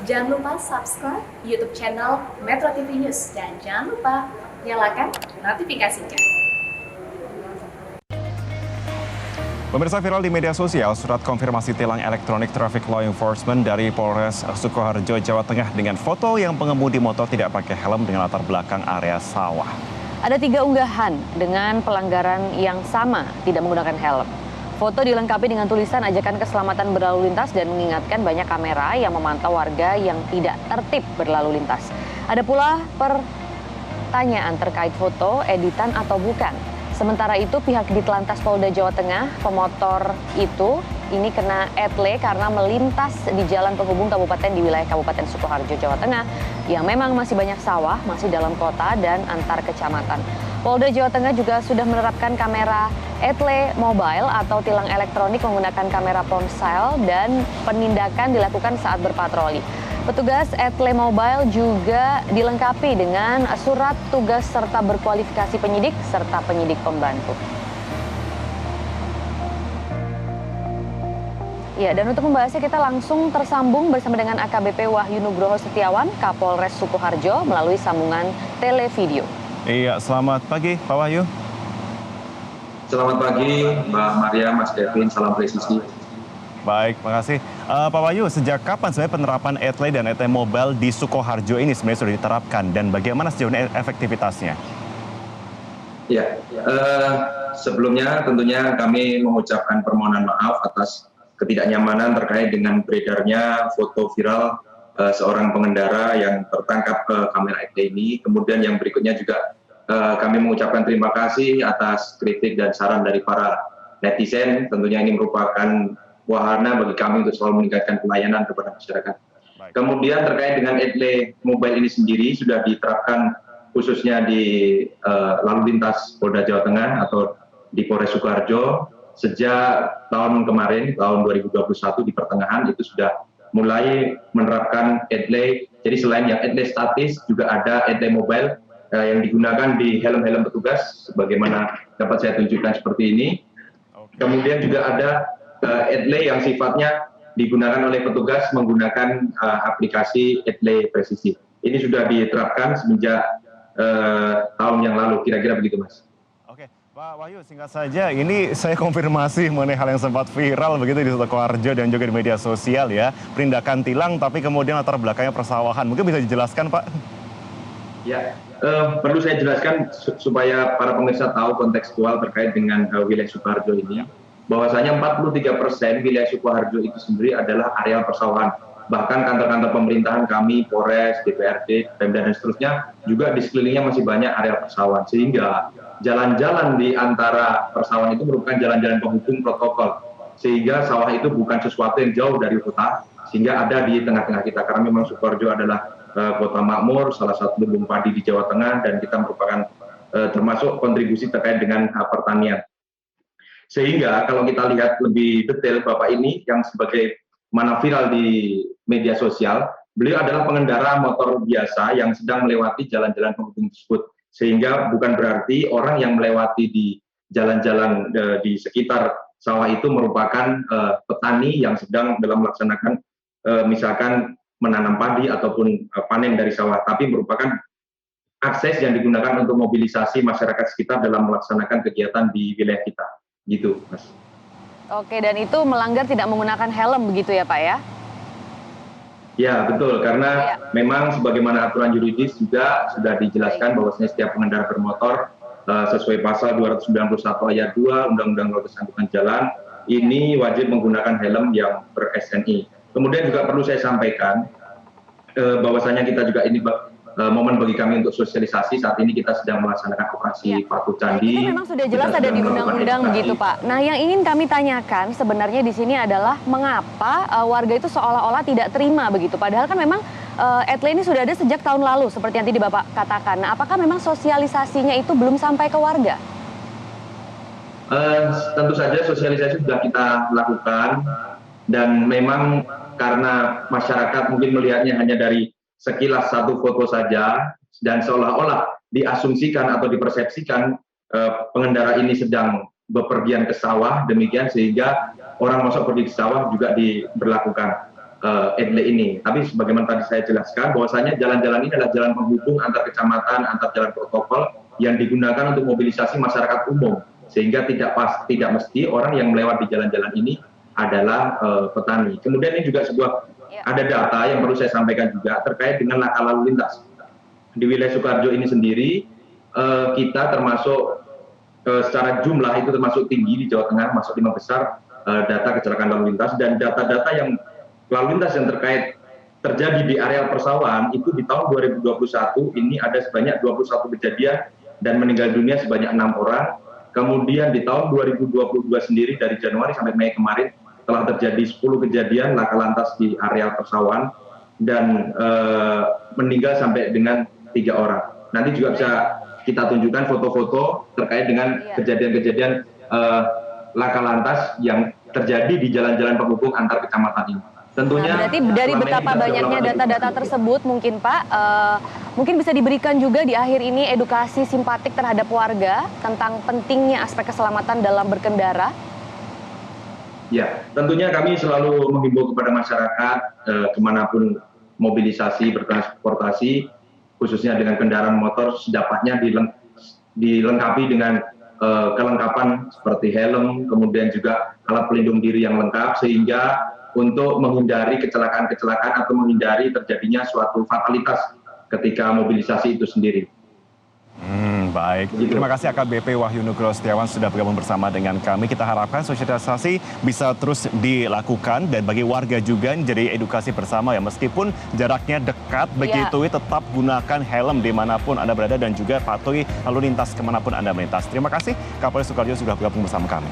Jangan lupa subscribe YouTube channel Metro TV News dan jangan lupa nyalakan notifikasinya. Pemirsa, viral di media sosial surat konfirmasi tilang elektronik traffic law enforcement dari Polres Sukoharjo, Jawa Tengah dengan foto yang pengemudi motor tidak pakai helm dengan latar belakang area sawah. Ada 3 unggahan dengan pelanggaran yang sama tidak menggunakan helm. Foto dilengkapi dengan tulisan ajakan keselamatan berlalu lintas dan mengingatkan banyak kamera yang memantau warga yang tidak tertib berlalu lintas. Ada pula pertanyaan terkait foto, editan atau bukan. Sementara itu pihak Ditlantas Polda Jawa Tengah, pemotor itu ini kena etle karena melintas di jalan penghubung kabupaten di wilayah Kabupaten Sukoharjo, Jawa Tengah yang memang masih banyak sawah, masih dalam kota dan antar kecamatan. Polda Jawa Tengah juga sudah menerapkan kamera etle mobile atau tilang elektronik menggunakan kamera ponsel dan penindakan dilakukan saat berpatroli. Petugas etle mobile juga dilengkapi dengan surat tugas serta berkualifikasi penyidik serta penyidik pembantu. Ya, dan untuk membahasnya kita langsung tersambung bersama dengan AKBP Wahyu Nugroho Setiawan, Kapolres Sukoharjo melalui sambungan televideo. Iya, selamat pagi Pak Wahyu. Selamat pagi Mbak Maria, Mas Kevin, salam presisi. Baik, makasih. Pak Wahyu, sejak kapan sebenarnya penerapan etle dan etle mobile di Sukoharjo ini sebenarnya sudah diterapkan dan bagaimana sejauh ini efektivitasnya? Ya, sebelumnya tentunya kami mengucapkan permohonan maaf atas ketidaknyamanan terkait dengan beredarnya foto viral seorang pengendara yang tertangkap kamera etle ini. Kemudian yang berikutnya juga kami mengucapkan terima kasih atas kritik dan saran dari para netizen. Tentunya ini merupakan wahana bagi kami untuk selalu meningkatkan pelayanan kepada masyarakat. Baik. Kemudian terkait dengan etle mobile ini sendiri sudah diterapkan khususnya di lalu lintas Polda Jawa Tengah atau di Polres Sukoharjo sejak tahun kemarin, tahun 2021 di pertengahan itu sudah mulai menerapkan etle. Jadi selain yang etle statis juga ada etle mobile yang digunakan di helm-helm petugas sebagaimana dapat saya tunjukkan seperti ini. Kemudian juga ada etle yang sifatnya digunakan oleh petugas menggunakan aplikasi etle presisi. Ini sudah diterapkan semenjak tahun yang lalu, kira-kira begitu Mas. Oke, Pak Wahyu, singkat saja, ini saya konfirmasi mengenai hal yang sempat viral begitu di Sukoharjo dan juga di media sosial ya, penindakan tilang tapi kemudian latar belakangnya persawahan. Mungkin bisa dijelaskan Pak? Ya, perlu saya jelaskan supaya para pemirsa tahu kontekstual terkait dengan wilayah Sukoharjo ini. Bahwasanya 43% wilayah Sukoharjo itu sendiri adalah areal persawahan. Bahkan kantor-kantor pemerintahan kami, Polres, DPRD, Pemda dan seterusnya juga di sekelilingnya masih banyak areal persawahan. Sehingga jalan-jalan di antara persawahan itu merupakan jalan-jalan penghubung protokol. Sehingga sawah itu bukan sesuatu yang jauh dari kota, sehingga ada di tengah-tengah kita. Karena memang Sukoharjo adalah kota makmur, salah satu lumbung padi di Jawa Tengah, dan kita merupakan termasuk kontribusi terkait dengan pertanian. Sehingga kalau kita lihat lebih detail Bapak ini yang sebagai mana viral di media sosial, beliau adalah pengendara motor biasa yang sedang melewati jalan-jalan penghubung tersebut. Sehingga bukan berarti orang yang melewati di jalan-jalan di sekitar sawah itu merupakan petani yang sedang dalam melaksanakan misalkan menanam padi ataupun panen dari sawah, tapi merupakan akses yang digunakan untuk mobilisasi masyarakat sekitar dalam melaksanakan kegiatan di wilayah kita. Gitu, Mas. Oke, dan itu melanggar tidak menggunakan helm begitu ya Pak ya? Ya, betul. Karena memang sebagaimana aturan yuridis juga sudah dijelaskan bahwasanya setiap pengendara bermotor sesuai pasal 291 ayat 2 Undang-Undang Lalu Lintas Angkutan Jalan ini wajib menggunakan helm yang ber-SNI. Kemudian juga perlu saya sampaikan bahwasanya kita juga ini momen bagi kami untuk sosialisasi. Saat ini kita sedang melaksanakan operasi Patuh Candi. Itu memang sudah jelas ada di undang-undang begitu Pak. Nah, yang ingin kami tanyakan sebenarnya di sini adalah mengapa warga itu seolah-olah tidak terima begitu. Padahal kan memang etle ini sudah ada sejak tahun lalu seperti yang tadi Bapak katakan. Nah, apakah memang sosialisasinya itu belum sampai ke warga? Tentu saja sosialisasi sudah kita lakukan dan memang karena masyarakat mungkin melihatnya hanya dari sekilas satu foto saja dan seolah-olah diasumsikan atau dipersepsikan pengendara ini sedang bepergian ke sawah, demikian sehingga orang masuk pergi ke sawah juga diberlakukan. EDLE ini. Tapi sebagaimana tadi saya jelaskan, bahwasanya jalan-jalan ini adalah jalan penghubung antar kecamatan, antar jalan protokol yang digunakan untuk mobilisasi masyarakat umum, sehingga tidak mesti orang yang melewati jalan-jalan ini adalah petani. Kemudian ini juga ada data yang perlu saya sampaikan juga terkait dengan laka lalu lintas. Di wilayah Sukoharjo ini sendiri, kita termasuk secara jumlah itu termasuk tinggi di Jawa Tengah, masuk 5 besar data kecelakaan lalu lintas, dan data-data yang lalu lintas yang terjadi di areal persawahan itu di tahun 2021 ini ada sebanyak 21 kejadian dan meninggal dunia sebanyak 6 orang. Kemudian di tahun 2022 sendiri dari Januari sampai Mei kemarin telah terjadi 10 kejadian laka lantas di areal persawahan dan meninggal sampai dengan 3 orang. Nanti juga bisa kita tunjukkan foto-foto terkait dengan kejadian-kejadian laka lantas yang terjadi di jalan-jalan penghubung antar kecamatan ini. Tentunya, berarti dari betapa banyaknya data-data tersebut mungkin Pak, mungkin bisa diberikan juga di akhir ini edukasi simpatik terhadap warga tentang pentingnya aspek keselamatan dalam berkendara. Ya, tentunya kami selalu menghimbau kepada masyarakat kemanapun mobilisasi, bertransportasi, khususnya dengan kendaraan motor, sedapatnya dilengkapi dengan kelengkapan seperti helm, kemudian juga alat pelindung diri yang lengkap, sehingga untuk menghindari kecelakaan-kecelakaan atau menghindari terjadinya suatu fatalitas ketika mobilisasi itu sendiri. Baik, terima kasih AKBP Wahyu Nugroho Setiawan sudah bergabung bersama dengan kami. Kita harapkan sosialisasi bisa terus dilakukan dan bagi warga juga jadi edukasi bersama ya, meskipun jaraknya dekat begitu tetap gunakan helm dimanapun Anda berada dan juga patuhi lalu lintas kemanapun Anda melintas. Terima kasih Kapolres Sukoharjo sudah bergabung bersama kami.